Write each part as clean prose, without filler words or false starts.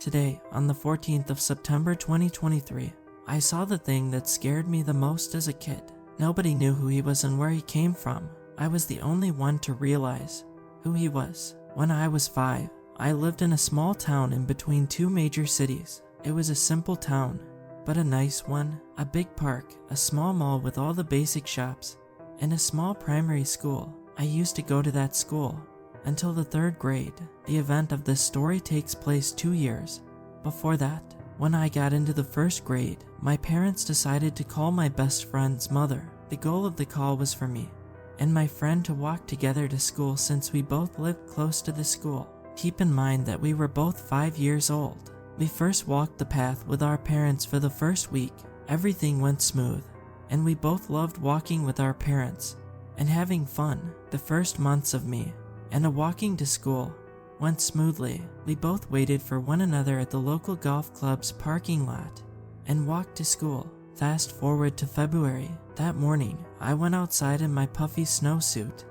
Today, on the 14th of September 2023, I saw the thing that scared me the most as a kid. Nobody knew who he was and where he came from. I was the only one to realize who he was. When I was 5, I lived in a small town in between two major cities. It was a simple town, but a nice one. A big park, a small mall with all the basic shops, and a small primary school. I used to go to that school until the 3rd grade. The event of this story takes place 2 years before that. When I got into the 1st grade, my parents decided to call my best friend's mother. The goal of the call was for me and my friend to walk together to school since we both lived close to the school. Keep in mind that we were both 5 years old. We first walked the path with our parents for the first week. Everything went smooth, and we both loved walking with our parents and having fun. The first months of me and walking to school went smoothly. We both waited for one another at the local golf club's parking lot and walked to school. Fast forward to February. That morning, I went outside in my puffy snowsuit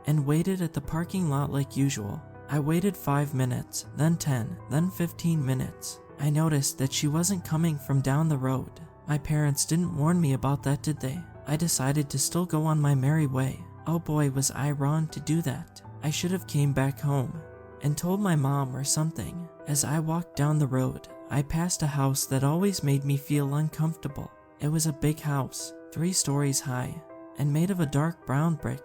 and waited at the parking lot like usual. I waited 5 minutes, then 10, then 15 minutes. I noticed that she wasn't coming from down the road. My parents didn't warn me about that, did they? I decided to still go on my merry way. Oh boy, was I wrong to do that. I should have came back home and told my mom or something. As I walked down the road, I passed a house that always made me feel uncomfortable. It was a big house, 3 stories high, and made of a dark brown brick,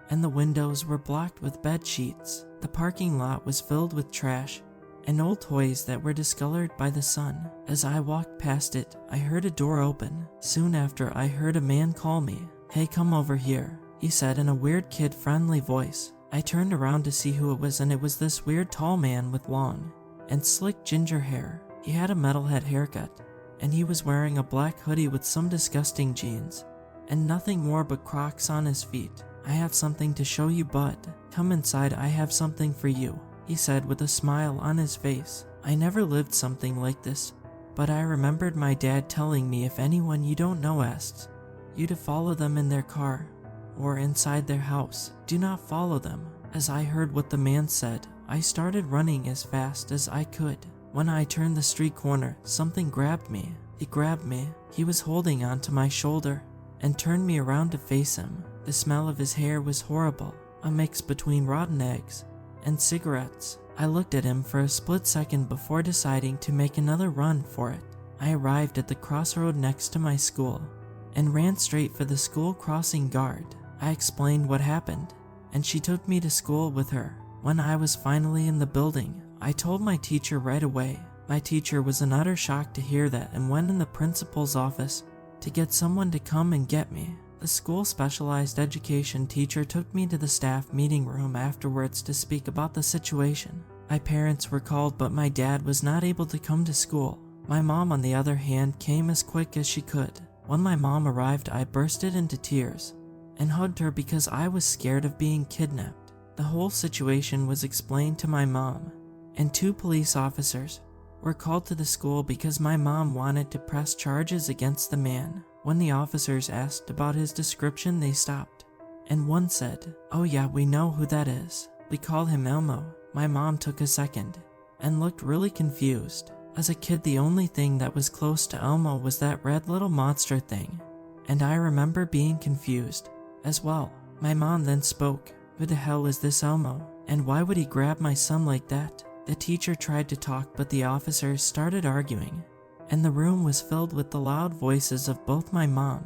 and the windows were blocked with bed sheets. The parking lot was filled with trash and old toys that were discolored by the sun. As I walked past it, I heard a door open. Soon after, I heard a man call me. "Hey, come over here," he said in a weird kid-friendly voice. I turned around to see who it was, and it was this weird tall man with long and slick ginger hair. He had a metalhead haircut, and he was wearing a black hoodie with some disgusting jeans and nothing more but Crocs on his feet. "I have something to show you, bud. Come inside, I have something for you," he said with a smile on his face. I never lived something like this, but I remembered my dad telling me if anyone you don't know asks you to follow them in their car or inside their house, do not follow them. As I heard what the man said, I started running as fast as I could. When I turned the street corner, something grabbed me. He grabbed me. He was holding onto my shoulder and turned me around to face him. The smell of his hair was horrible, a mix between rotten eggs and cigarettes. I looked at him for a split second before deciding to make another run for it. I arrived at the crossroad next to my school and ran straight for the school crossing guard. I explained what happened, and she took me to school with her. When I was finally in the building, I told my teacher right away. My teacher was in utter shock to hear that and went in the principal's office to get someone to come and get me. The school specialized education teacher took me to the staff meeting room afterwards to speak about the situation. My parents were called, but my dad was not able to come to school. My mom, on the other hand, came as quick as she could. When my mom arrived, I bursted into tears and hugged her because I was scared of being kidnapped. The whole situation was explained to my mom, and 2 police officers were called to the school because my mom wanted to press charges against the man. When the officers asked about his description, they stopped, and one said, "Oh yeah, we know who that is. We call him Elmo." My mom took a second and looked really confused. As a kid, the only thing that was close to Elmo was that red little monster thing, and I remember being confused as well. My mom then spoke. "Who the hell is this Elmo? And why would he grab my son like that?" The teacher tried to talk, but the officers started arguing, and the room was filled with the loud voices of both my mom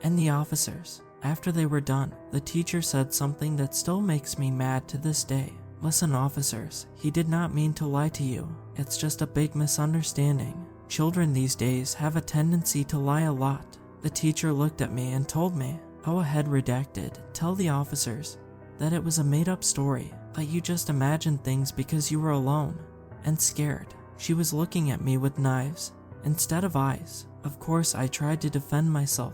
and the officers. After they were done, the teacher said something that still makes me mad to this day. "Listen, officers, he did not mean to lie to you. It's just a big misunderstanding. Children these days have a tendency to lie a lot." The teacher looked at me and told me, "Go ahead, redacted. Tell the officers that it was a made-up story, that you just imagined things because you were alone and scared." She was looking at me with knives instead of eyes. Of course, I tried to defend myself,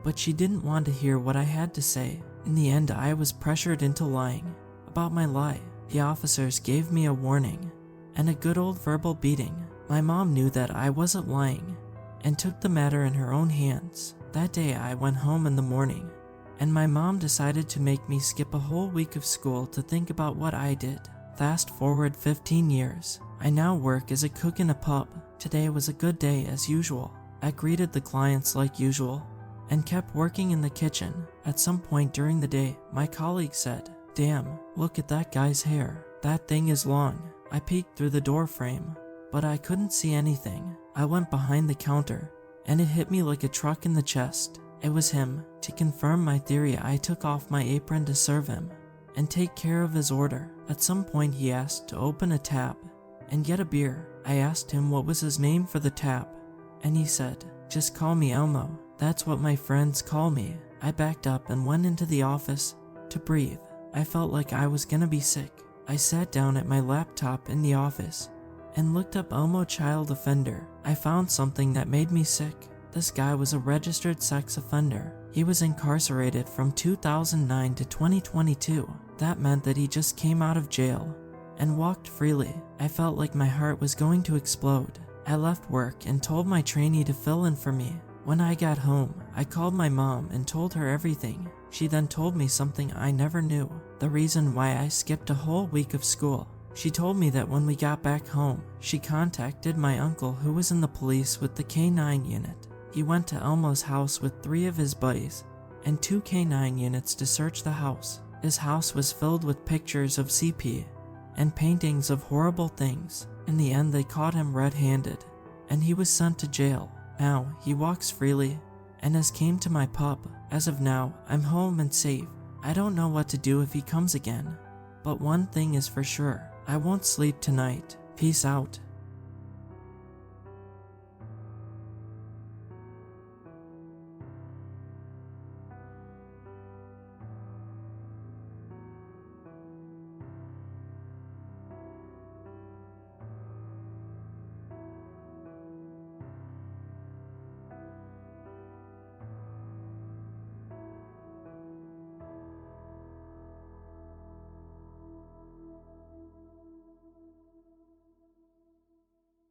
but she didn't want to hear what I had to say. In the end, I was pressured into lying about my lie. The officers gave me a warning and a good old verbal beating. My mom knew that I wasn't lying and took the matter in her own hands. That day, I went home in the morning, and my mom decided to make me skip a whole week of school to think about what I did. Fast forward 15 years. I now work as a cook in a pub. Today was a good day as usual. I greeted the clients like usual and kept working in the kitchen. At some point during the day, my colleague said, "Damn, look at that guy's hair. That thing is long." I peeked through the door frame, but I couldn't see anything. I went behind the counter, and it hit me like a truck in the chest. It was him. To confirm my theory, I took off my apron to serve him and take care of his order. At some point he asked to open a tab and get a beer. I asked him what was his name for the tab, and he said, "Just call me Elmo. That's what my friends call me." I backed up and went into the office to breathe. I felt like I was gonna be sick. I sat down at my laptop in the office and looked up Elmo child offender. I found something that made me sick. This guy was a registered sex offender. He was incarcerated from 2009 to 2022. That meant that he just came out of jail and walked freely. I felt like my heart was going to explode. I left work and told my trainee to fill in for me. When I got home, I called my mom and told her everything. She then told me something I never knew, the reason why I skipped a whole week of school. She told me that when we got back home, she contacted my uncle who was in the police with the K9 unit. He went to Elmo's house with 3 of his buddies and 2 K9 units to search the house. His house was filled with pictures of CP and paintings of horrible things. In the end, they caught him red-handed, and he was sent to jail. Now, he walks freely and has came to my pub. As of now, I'm home and safe. I don't know what to do if he comes again, but one thing is for sure, I won't sleep tonight. Peace out.